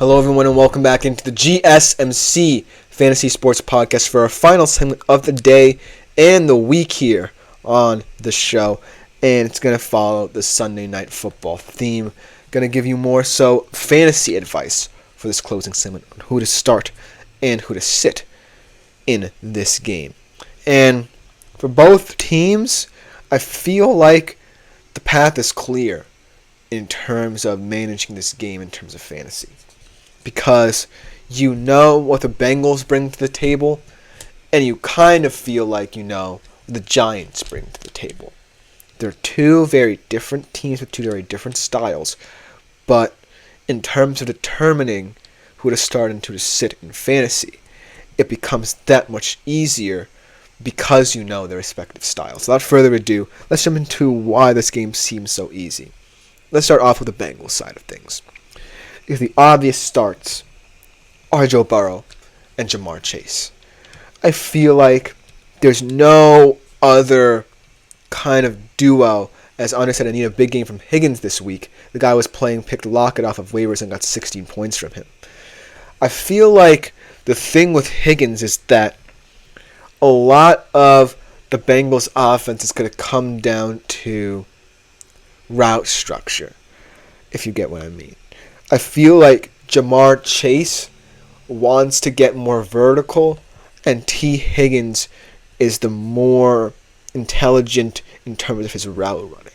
Hello, everyone, and welcome back into the GSMC Fantasy Sports Podcast for our final segment of the day and the week here on the show. And it's going to follow the Sunday Night Football theme. Going to give you more so fantasy advice for this closing segment on who to start and who to sit in this game. And for both teams, I feel like the path is clear in terms of managing this game in terms of fantasy. Because you know what the Bengals bring to the table, and you kind of feel like you know what the Giants bring to the table. They're two very different teams with two very different styles, but in terms of determining who to start and who to sit in fantasy, it becomes that much easier because you know their respective styles. Without further ado, let's jump into why this game seems so easy. Let's start off with the Bengals side of things. Because the obvious starts are Joe Burrow and Jamar Chase. I feel like there's no other kind of duo. As Andre said, I need a big game from Higgins this week. The guy was picked Lockett off of waivers and got 16 points from him. I feel like the thing with Higgins is that a lot of the Bengals offense is going to come down to route structure, if you get what I mean. I feel like Jamar Chase wants to get more vertical, and T. Higgins is the more intelligent in terms of his route running.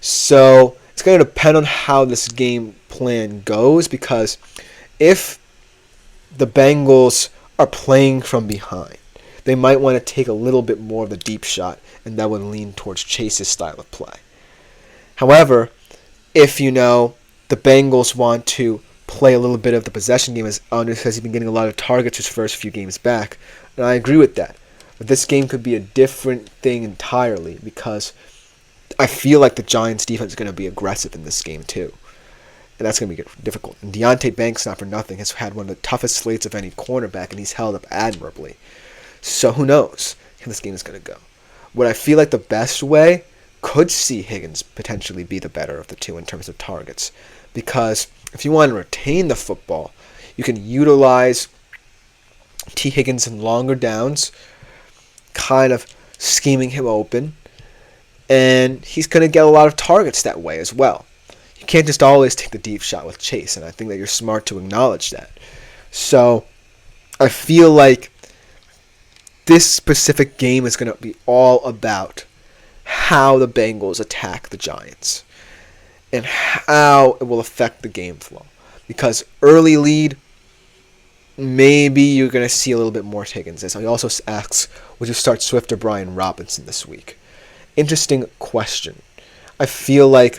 So it's going to depend on how this game plan goes, because if the Bengals are playing from behind, they might want to take a little bit more of the deep shot, and that would lean towards Chase's style of play. However, if the Bengals want to play a little bit of the possession game, as Andre says he's been getting a lot of targets his first few games back, and I agree with that. But this game could be a different thing entirely, because I feel like the Giants' defense is going to be aggressive in this game too. And that's going to be difficult. And Deonte Banks, not for nothing, has had one of the toughest slates of any cornerback, and he's held up admirably. So who knows how this game is going to go. What I feel like the best way could see Higgins potentially be the better of the two in terms of targets. Because if you want to retain the football, you can utilize T. Higgins in longer downs, kind of scheming him open, and he's going to get a lot of targets that way as well. You can't just always take the deep shot with Chase, and I think that you're smart to acknowledge that. So I feel like this specific game is going to be all about how the Bengals attack the Giants and how it will affect the game flow. Because early lead, maybe you're going to see a little bit more Higgins. As he also asks, would you start Swift or Brian Robinson this week? Interesting question. I feel like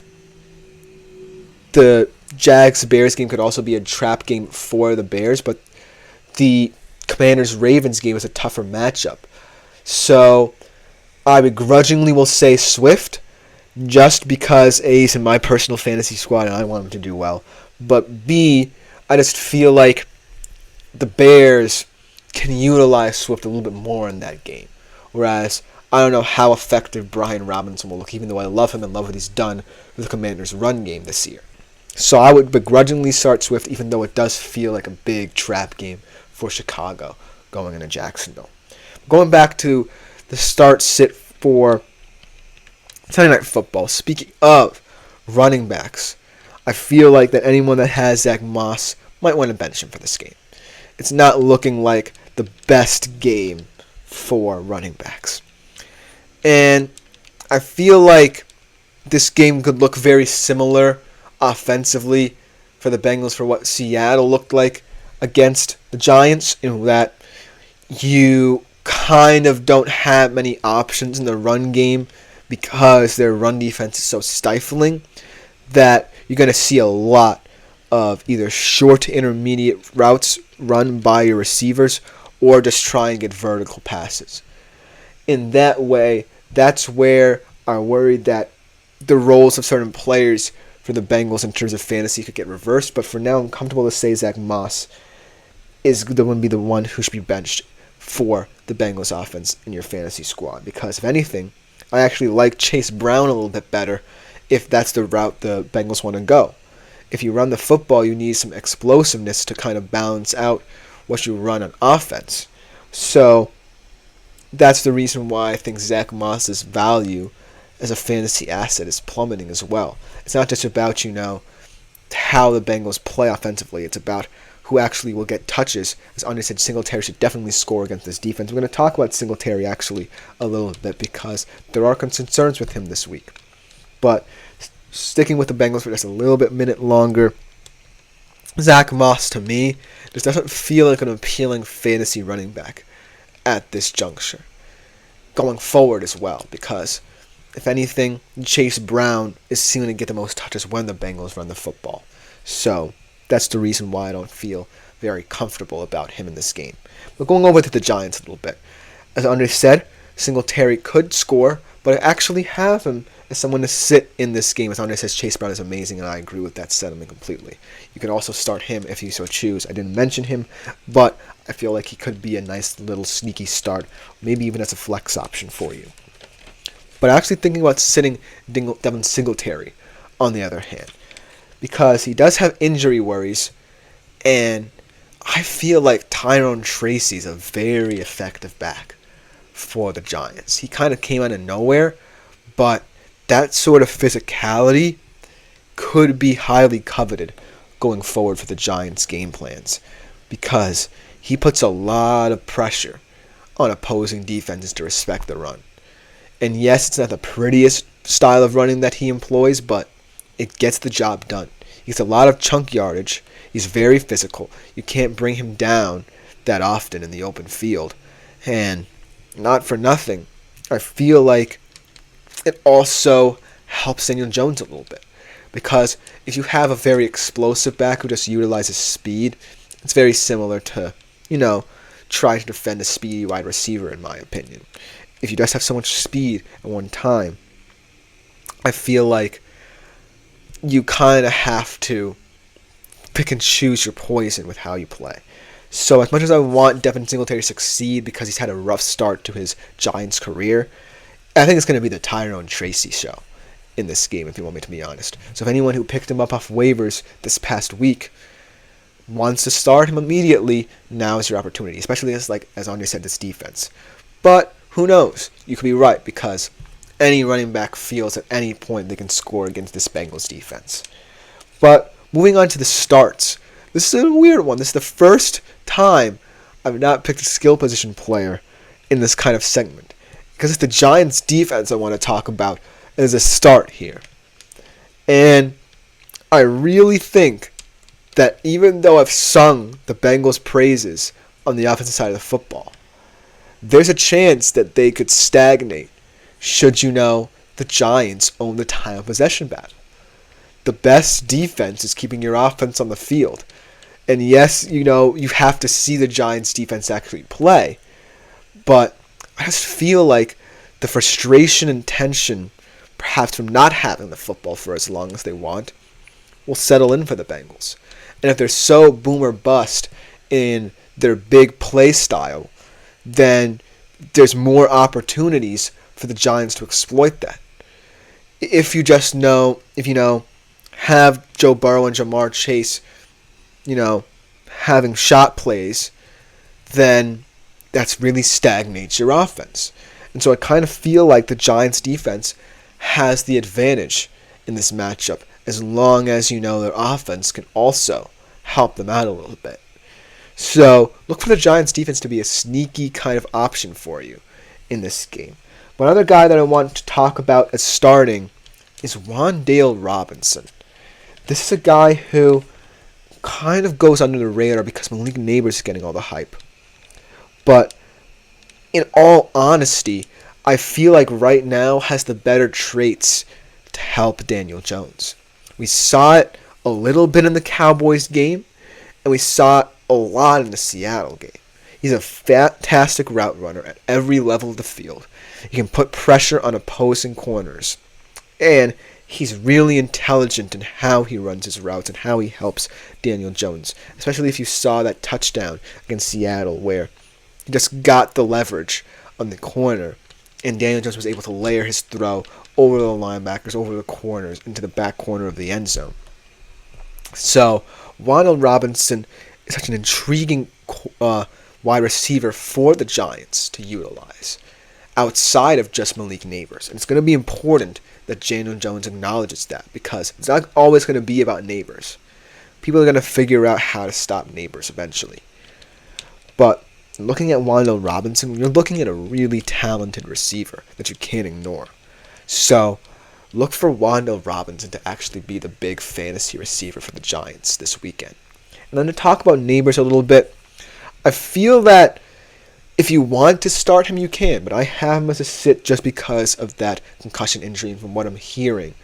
the Jags-Bears game could also be a trap game for the Bears, but the Commanders-Ravens game is a tougher matchup. So I begrudgingly will say Swift, just because A, he's in my personal fantasy squad and I want him to do well. But B, I just feel like the Bears can utilize Swift a little bit more in that game. Whereas I don't know how effective Brian Robinson will look, even though I love him and love what he's done with the Commanders' run game this year. So I would begrudgingly start Swift, even though it does feel like a big trap game for Chicago going into Jacksonville. Going back to the start-sit for Sunday Night Football. Speaking of running backs, I feel like that anyone that has Zach Moss might want to bench him for this game. It's not looking like the best game for running backs. And I feel like this game could look very similar offensively for the Bengals for what Seattle looked like against the Giants, in that you kind of don't have many options in the run game because their run defense is so stifling that you're going to see a lot of either short to intermediate routes run by your receivers or just try and get vertical passes. In that way, that's where I worried that the roles of certain players for the Bengals in terms of fantasy could get reversed. But for now, I'm comfortable to say Zach Moss is going to be the one who should be benched for the Bengals offense in your fantasy squad. Because if anything, I actually like Chase Brown a little bit better if that's the route the Bengals want to go. If you run the football, you need some explosiveness to kind of balance out what you run on offense. So that's the reason why I think Zach Moss's value as a fantasy asset is plummeting as well. It's not just about, how the Bengals play offensively. It's about who actually will get touches. As Andre said, Singletary should definitely score against this defense. We're going to talk about Singletary actually a little bit because there are concerns with him this week. But sticking with the Bengals for just a little bit minute longer, Zach Moss, to me, just doesn't feel like an appealing fantasy running back at this juncture. Going forward as well, because if anything, Chase Brown is seen to get the most touches when the Bengals run the football. So that's the reason why I don't feel very comfortable about him in this game. But going over to the Giants a little bit. As Andre said, Singletary could score, but I actually have him as someone to sit in this game. As Andre says, Chase Brown is amazing, and I agree with that sentiment completely. You can also start him if you so choose. I didn't mention him, but I feel like he could be a nice little sneaky start, maybe even as a flex option for you. But actually thinking about sitting Devin Singletary, on the other hand, because he does have injury worries, and I feel like Tyrone Tracy's a very effective back for the Giants. He kind of came out of nowhere, but that sort of physicality could be highly coveted going forward for the Giants' game plans, because he puts a lot of pressure on opposing defenses to respect the run. And yes, it's not the prettiest style of running that he employs, but it gets the job done. He gets a lot of chunk yardage. He's very physical. You can't bring him down that often in the open field. And not for nothing, I feel like it also helps Daniel Jones a little bit. Because if you have a very explosive back who just utilizes speed, it's very similar to, trying to defend a speedy wide receiver, in my opinion. If you just have so much speed at one time, I feel like you kind of have to pick and choose your poison with how you play. So as much as I want Devin Singletary to succeed because he's had a rough start to his Giants career, I think it's going to be the Tyrone Tracy show in this game, if you want me to be honest. So if anyone who picked him up off waivers this past week wants to start him immediately, now is your opportunity, especially as Andre said, this defense. But who knows? You could be right, because any running back feels at any point they can score against this Bengals defense. But moving on to the starts. This is a weird one. This is the first time I've not picked a skill position player in this kind of segment, because it's the Giants defense I want to talk about as a start here. And I really think that even though I've sung the Bengals' praises on the offensive side of the football, there's a chance that they could stagnate should the Giants own the time of possession battle. The best defense is keeping your offense on the field. And yes, you have to see the Giants defense actually play. But I just feel like the frustration and tension, perhaps from not having the football for as long as they want, will settle in for the Bengals. And if they're so boom or bust in their big play style, then there's more opportunities for the Giants to exploit that. If have Joe Burrow and Jamar Chase, having shot plays, then that's really stagnates your offense. And so I kind of feel like the Giants defense has the advantage in this matchup, as long as their offense can also help them out a little bit. So look for the Giants defense to be a sneaky kind of option for you in this game. One other guy that I want to talk about as starting is Wan'Dale Robinson. This is a guy who kind of goes under the radar because Malik Neighbors is getting all the hype. But in all honesty, I feel like right now has the better traits to help Daniel Jones. We saw it a little bit in the Cowboys game, and we saw it a lot in the Seattle game. He's a fantastic route runner at every level of the field. He can put pressure on opposing corners. And he's really intelligent in how he runs his routes and how he helps Daniel Jones. Especially if you saw that touchdown against Seattle where he just got the leverage on the corner and Daniel Jones was able to layer his throw over the linebackers, over the corners, into the back corner of the end zone. So, Wan'Dale Robinson is such an intriguing wide receiver for the Giants to utilize outside of just Malik Nabers. And it's going to be important that Daniel Jones acknowledges that, because it's not always going to be about Nabers. People are going to figure out how to stop Nabers eventually. But looking at Wan'Dale Robinson, you're looking at a really talented receiver that you can't ignore. So look for Wan'Dale Robinson to actually be the big fantasy receiver for the Giants this weekend. And then to talk about Nabers a little bit, I feel that if you want to start him, you can, but I have him as a sit just because of that concussion injury and from what I'm hearing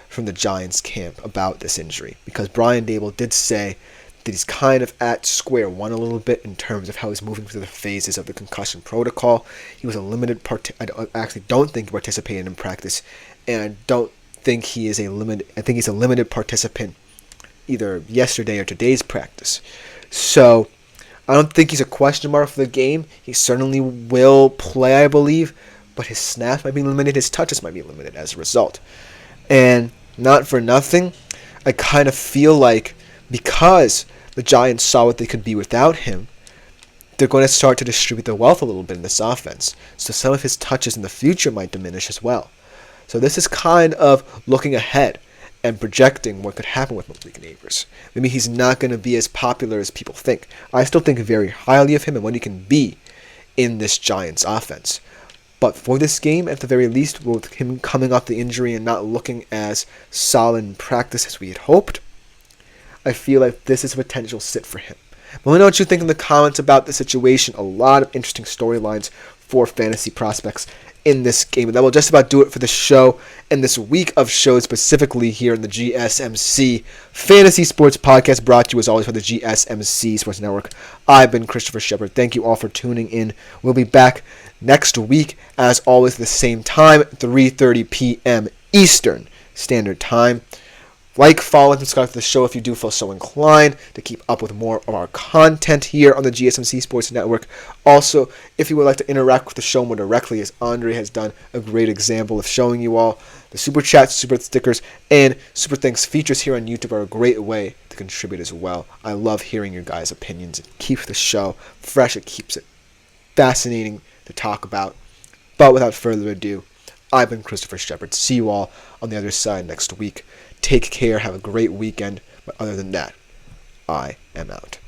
from the Giants camp about this injury. Because Brian Daboll did say that he's kind of at square one a little bit in terms of how he's moving through the phases of the concussion protocol. He was a limited I actually don't think he participated in practice, and I don't think he is a limited. I think he's a limited participant either yesterday or today's practice. So I don't think he's a question mark for the game. He certainly will play, I believe, but his snaps might be limited, his touches might be limited as a result. And not for nothing, I kind of feel like because the Giants saw what they could be without him, they're going to start to distribute the wealth a little bit in this offense. So some of his touches in the future might diminish as well. So this is kind of looking ahead and projecting what could happen with Malik Nabers. Maybe he's not going to be as popular as people think. I still think very highly of him and what he can be in this Giants offense. But for this game, at the very least, with him coming off the injury and not looking as solid in practice as we had hoped, I feel like this is a potential sit for him. But let me know what you think in the comments about the situation. A lot of interesting storylines for fantasy prospects in this game. And that will just about do it for the show and this week of shows, specifically here in the GSMC Fantasy Sports Podcast, brought to you as always by the GSMC Sports Network. I've been Christopher Shepard. Thank you all for tuning in. We'll be back next week, as always, at the same time, 3:30 p.m. Eastern Standard Time. Like, follow, and subscribe to the show if you do feel so inclined to keep up with more of our content here on the GSMC Sports Network. Also, if you would like to interact with the show more directly, as Andre has done a great example of showing you all, the Super Chats, Super Stickers, and Super Thanks features here on YouTube are a great way to contribute as well. I love hearing your guys' opinions. It keeps the show fresh. It keeps it fascinating to talk about. But without further ado, I've been Christopher Shepard. See you all on the other side next week. Take care, have a great weekend, but other than that, I am out.